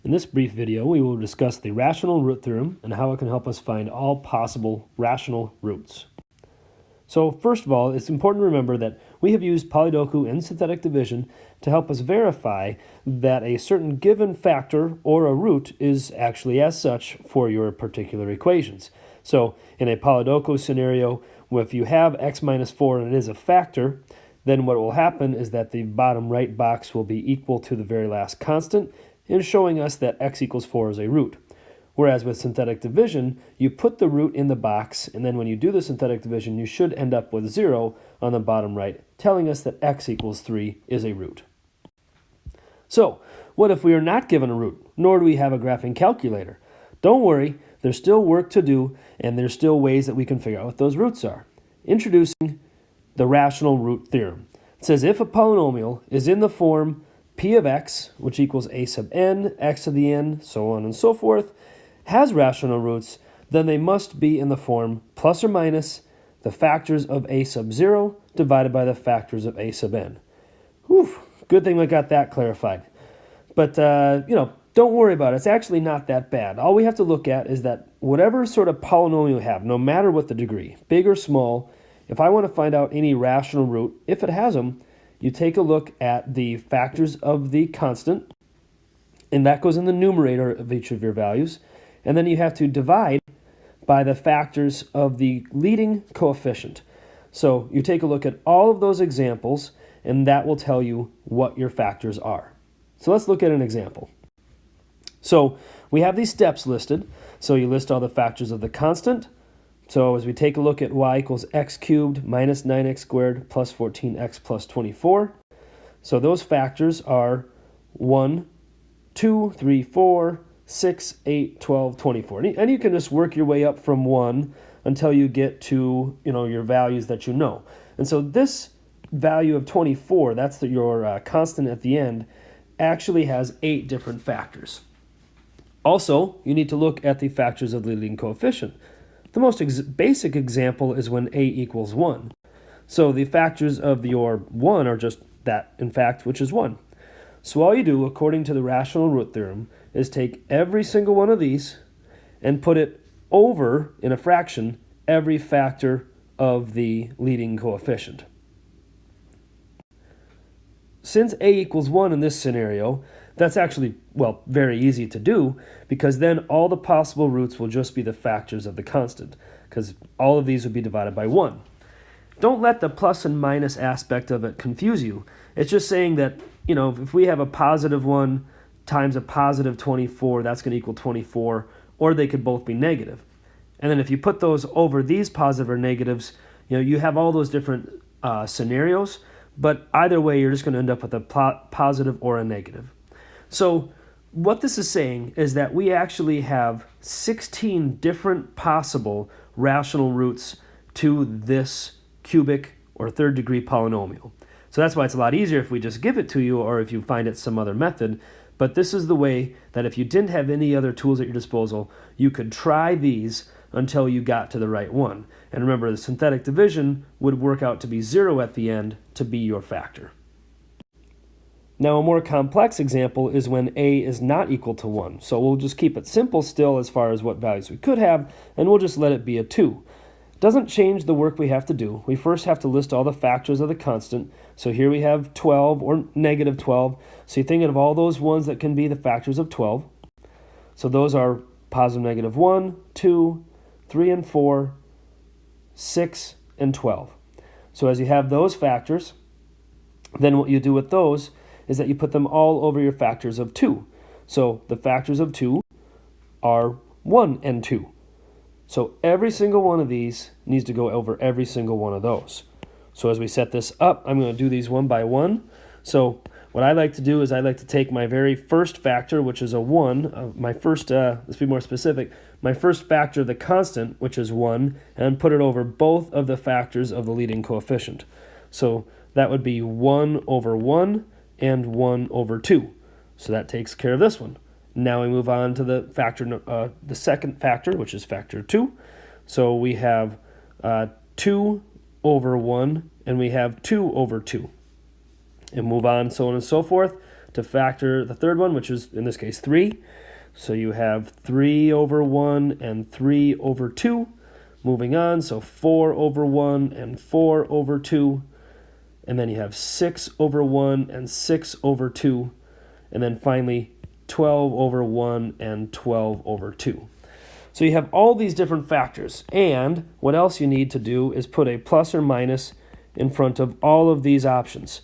In this brief video, we will discuss the rational root theorem and how it can help us find all possible rational roots. So first of all, it's important to remember that we have used Polydoku and synthetic division to help us verify that a certain given factor or a root is actually as such for your particular equations. So in a Polydoku scenario, if you have x minus 4 and it is a factor, then what will happen is that the bottom right box will be equal to the very last constant, in showing us that x equals 4 is a root. Whereas with synthetic division, you put the root in the box, and then when you do the synthetic division, you should end up with 0 on the bottom right, telling us that x equals 3 is a root. So, what if we are not given a root, nor do we have a graphing calculator? Don't worry, there's still work to do, and there's still ways that we can figure out what those roots are. Introducing the rational root theorem. It says if a polynomial is in the form p of x, which equals a sub n, x to the n, so on and so forth, has rational roots, then they must be in the form plus or minus the factors of a sub 0 divided by the factors of a sub n. Whew, good thing we got that clarified. But, don't worry about it. It's actually not that bad. All we have to look at is that whatever sort of polynomial you have, no matter what the degree, big or small, if I want to find out any rational root, if it has them, you take a look at the factors of the constant, and that goes in the numerator of each of your values, and then you have to divide by the factors of the leading coefficient. So you take a look at all of those examples, and that will tell you what your factors are. So let's look at an example. So we have these steps listed. So you list all the factors of the constant. So as we take a look at y equals x cubed minus 9x squared plus 14x plus 24. So those factors are 1, 2, 3, 4, 6, 8, 12, 24. And you can just work your way up from 1 until you get to your values that you know. And so this value of 24, that's your constant at the end, actually has 8 different factors. Also, you need to look at the factors of the leading coefficient. The most basic example is when a equals 1. So the factors of your 1 are just that, in fact, which is 1. So all you do, according to the rational root theorem, is take every single one of these and put it over, in a fraction, every factor of the leading coefficient. Since a equals 1 in this scenario, that's actually, very easy to do, because then all the possible roots will just be the factors of the constant, because all of these would be divided by 1. Don't let the plus and minus aspect of it confuse you. It's just saying that, if we have a positive 1 times a positive 24, that's going to equal 24, or they could both be negative. And then if you put those over these positive or negatives, you have all those different scenarios, but either way, you're just going to end up with a positive or a negative. So what this is saying is that we actually have 16 different possible rational roots to this cubic or third degree polynomial. So that's why it's a lot easier if we just give it to you or if you find it some other method. But this is the way that if you didn't have any other tools at your disposal, you could try these until you got to the right one. And remember, the synthetic division would work out to be 0 at the end to be your factor. Now, a more complex example is when a is not equal to 1. So we'll just keep it simple still as far as what values we could have, and we'll just let it be a 2. Doesn't change the work we have to do. We first have to list all the factors of the constant. So here we have 12 or negative 12. So you're thinking of all those ones that can be the factors of 12. So those are positive negative 1, 2, 3 and 4, 6 and 12. So as you have those factors, then what you do with those is that you put them all over your factors of 2. So the factors of 2 are 1 and 2. So every single one of these needs to go over every single one of those. So as we set this up, I'm going to do these one by one. So what I like to do is I like to take my very first factor, which is a 1, let's be more specific, my first factor of the constant, which is 1, and put it over both of the factors of the leading coefficient. So that would be 1 over 1 and 1 over 2. So that takes care of this one. Now we move on to the second factor, which is factor 2. So we have 2 over 1, and we have 2 over 2. And move on, so on and so forth, to factor the third one, which is in this case 3. So you have 3 over 1 and 3 over 2. Moving on, so 4 over 1 and 4 over 2. And then you have 6 over 1 and 6 over 2. And then finally 12 over 1 and 12 over 2. So you have all these different factors. And what else you need to do is put a plus or minus in front of all of these options.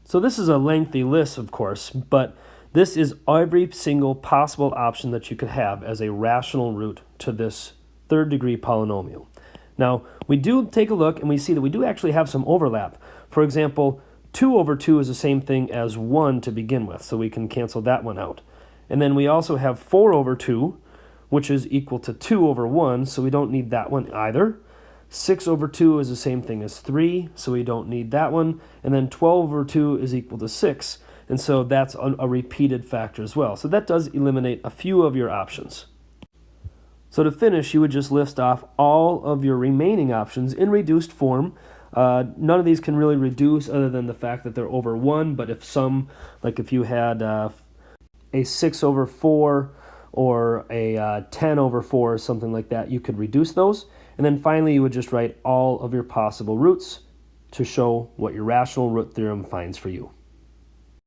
So this is a lengthy list, of course, but this is every single possible option that you could have as a rational root to this third-degree polynomial. Now, we do take a look and we see that we do actually have some overlap. For example, 2 over 2 is the same thing as 1 to begin with, so we can cancel that one out. And then we also have 4 over 2, which is equal to 2 over 1, so we don't need that one either. 6 over 2 is the same thing as 3, so we don't need that one. And then 12 over 2 is equal to 6. And so that's a repeated factor as well. So that does eliminate a few of your options. So to finish, you would just list off all of your remaining options in reduced form. None of these can really reduce other than the fact that they're over 1. But if some, like if you had a 6 over 4 or a 10 over 4 or something like that, you could reduce those. And then finally, you would just write all of your possible roots to show what your rational root theorem finds for you.